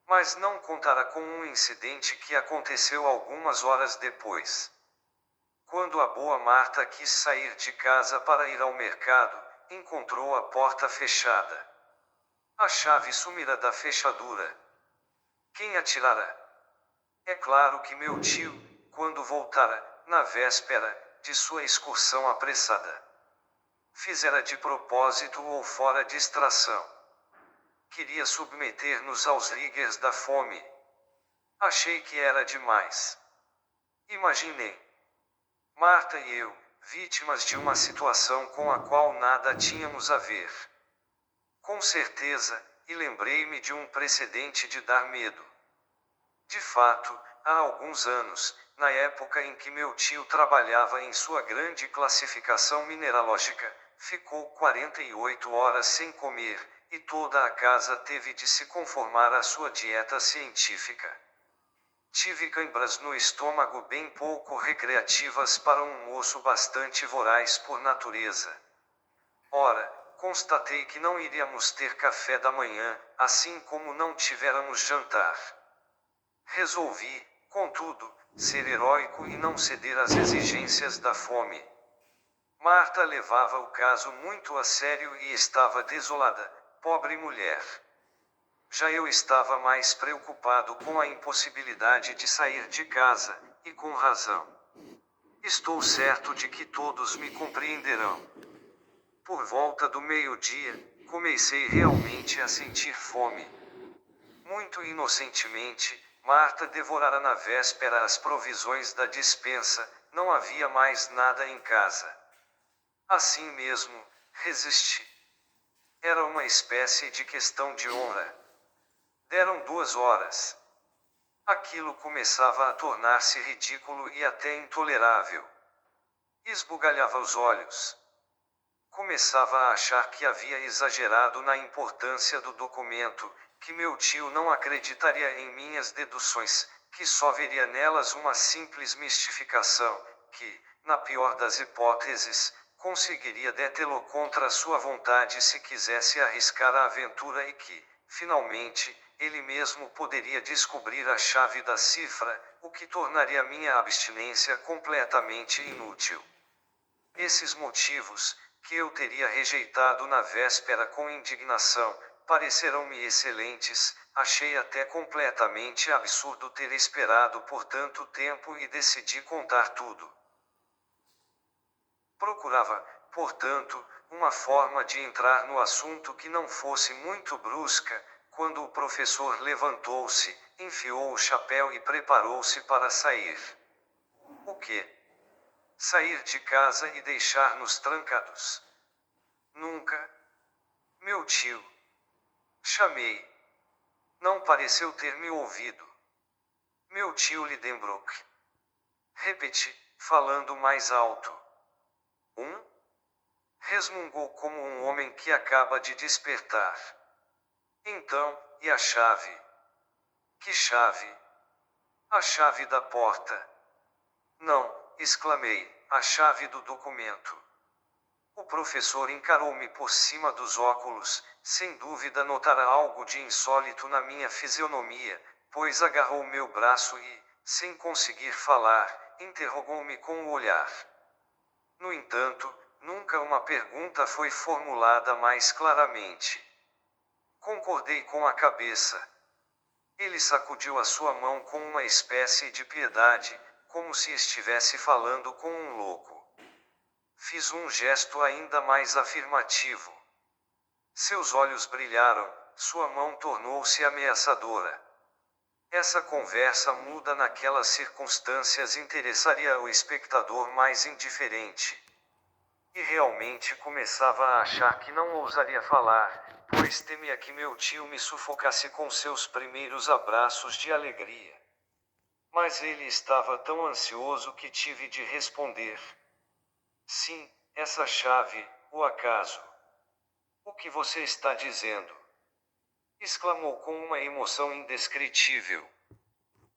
Mas não contara com um incidente que aconteceu algumas horas depois. Quando a boa Marta quis sair de casa para ir ao mercado, encontrou a porta fechada. A chave sumira da fechadura. Quem atirara? É claro que meu tio, quando voltara, na véspera, de sua excursão apressada. Fizera de propósito ou fora distração. Queria submeter-nos aos rigores da fome. Achei que era demais. Imaginei Marta e eu, vítimas de uma situação com a qual nada tínhamos a ver. Com certeza, e lembrei-me de um precedente de dar medo. De fato, há alguns anos, na época em que meu tio trabalhava em sua grande classificação mineralógica, ficou 48 horas sem comer, e toda a casa teve de se conformar à sua dieta científica. Tive câimbras no estômago bem pouco recreativas para um moço bastante voraz por natureza. Ora, constatei que não iríamos ter café da manhã, assim como não tivéramos jantar. Resolvi, contudo, ser heróico e não ceder às exigências da fome. Marta levava o caso muito a sério e estava desolada, pobre mulher. Já eu estava mais preocupado com a impossibilidade de sair de casa, e com razão. Estou certo de que todos me compreenderão. Por volta do meio-dia, comecei realmente a sentir fome. Muito inocentemente, Marta devorara na véspera as provisões da despensa, não havia mais nada em casa. Assim mesmo, resisti. Era uma espécie de questão de honra. Deram 2 horas. Aquilo começava a tornar-se ridículo e até intolerável. Esbugalhava os olhos. Começava a achar que havia exagerado na importância do documento, que meu tio não acreditaria em minhas deduções, que só veria nelas uma simples mistificação, que, na pior das hipóteses, conseguiria detê-lo contra sua vontade se quisesse arriscar a aventura e que, finalmente, ele mesmo poderia descobrir a chave da cifra, o que tornaria minha abstinência completamente inútil. Esses motivos, que eu teria rejeitado na véspera com indignação, pareceram-me excelentes. Achei até completamente absurdo ter esperado por tanto tempo e decidi contar tudo. Procurava, portanto, uma forma de entrar no assunto que não fosse muito brusca, quando o professor levantou-se, enfiou o chapéu e preparou-se para sair. O quê? Sair de casa e deixar-nos trancados? Nunca. Meu tio. Chamei. Não pareceu ter me ouvido. Meu tio Lidenbrock. Repeti, falando mais alto. Resmungou como um homem que acaba de despertar. Então, e a chave? Que chave? A chave da porta. Não, exclamei, a chave do documento. O professor encarou-me por cima dos óculos, sem dúvida notara algo de insólito na minha fisionomia, pois agarrou meu braço e, sem conseguir falar, interrogou-me com o olhar. No entanto, nunca uma pergunta foi formulada mais claramente. Concordei com a cabeça. Ele sacudiu a sua mão com uma espécie de piedade, como se estivesse falando com um louco. Fiz um gesto ainda mais afirmativo. Seus olhos brilharam, sua mão tornou-se ameaçadora. Essa conversa muda naquelas circunstâncias interessaria o espectador mais indiferente. E realmente começava a achar que não ousaria falar, pois temia que meu tio me sufocasse com seus primeiros abraços de alegria. Mas ele estava tão ansioso que tive de responder. Sim, essa chave, o acaso. O que você está dizendo? Exclamou com uma emoção indescritível.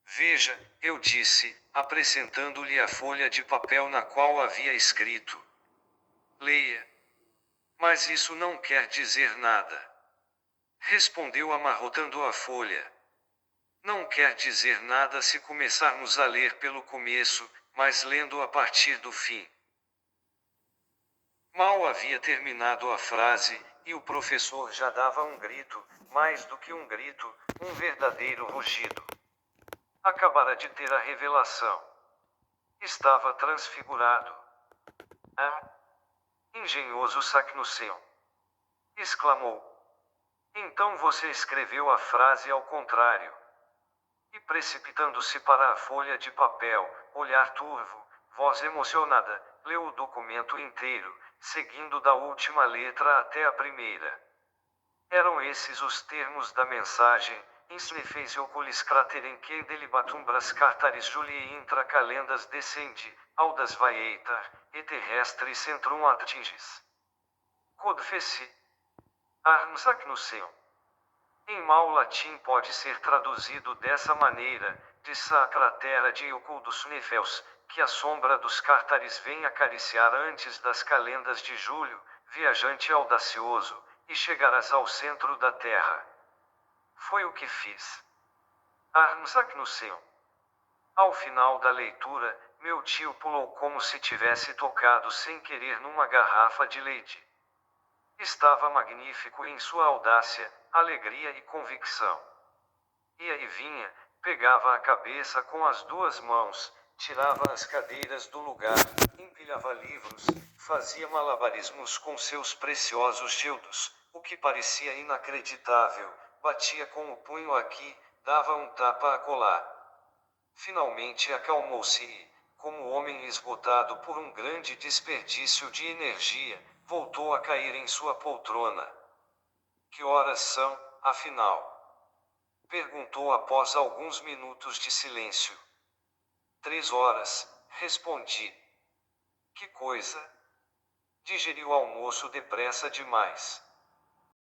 Veja, eu disse, apresentando-lhe a folha de papel na qual havia escrito. Leia. Mas isso não quer dizer nada. Respondeu amarrotando a folha. Não quer dizer nada se começarmos a ler pelo começo, mas lendo a partir do fim. Mal havia terminado a frase, e o professor já dava um grito, mais do que um grito, um verdadeiro rugido. Acabara de ter a revelação. Estava transfigurado. Ah! Engenhoso Saknussemm! Exclamou. Então você escreveu a frase ao contrário. E precipitando-se para a folha de papel, olhar turvo, voz emocionada, leu o documento inteiro, seguindo da última letra até a primeira. Eram esses os termos da mensagem: Insnefeis oculis crateren que delibatumbras cartaris Julii intra calendas descendi, audas vaietar, e terrestre centrum atingis. Codfeci. Arnsacnusseum. Em mau latim pode ser traduzido dessa maneira: de sacratera de ocultus nefels, que a sombra dos cártares vem acariciar antes das calendas de julho, viajante audacioso, e chegarás ao centro da terra. Foi o que fiz. Arnsaknussemm. Ao final da leitura, Meu tio pulou como se tivesse tocado sem querer numa garrafa de leite. Estava magnífico em sua audácia, alegria e convicção. Ia e vinha, pegava a cabeça com as duas mãos, tirava as cadeiras do lugar, empilhava livros, fazia malabarismos com seus preciosos gildos, o que parecia inacreditável, batia com o punho aqui, dava um tapa acolá. Finalmente acalmou-se e, como homem esgotado por um grande desperdício de energia, voltou a cair em sua poltrona. Que horas são, afinal? Perguntou após alguns minutos de silêncio. 3 horas, respondi. Que coisa! Digeri o almoço depressa demais.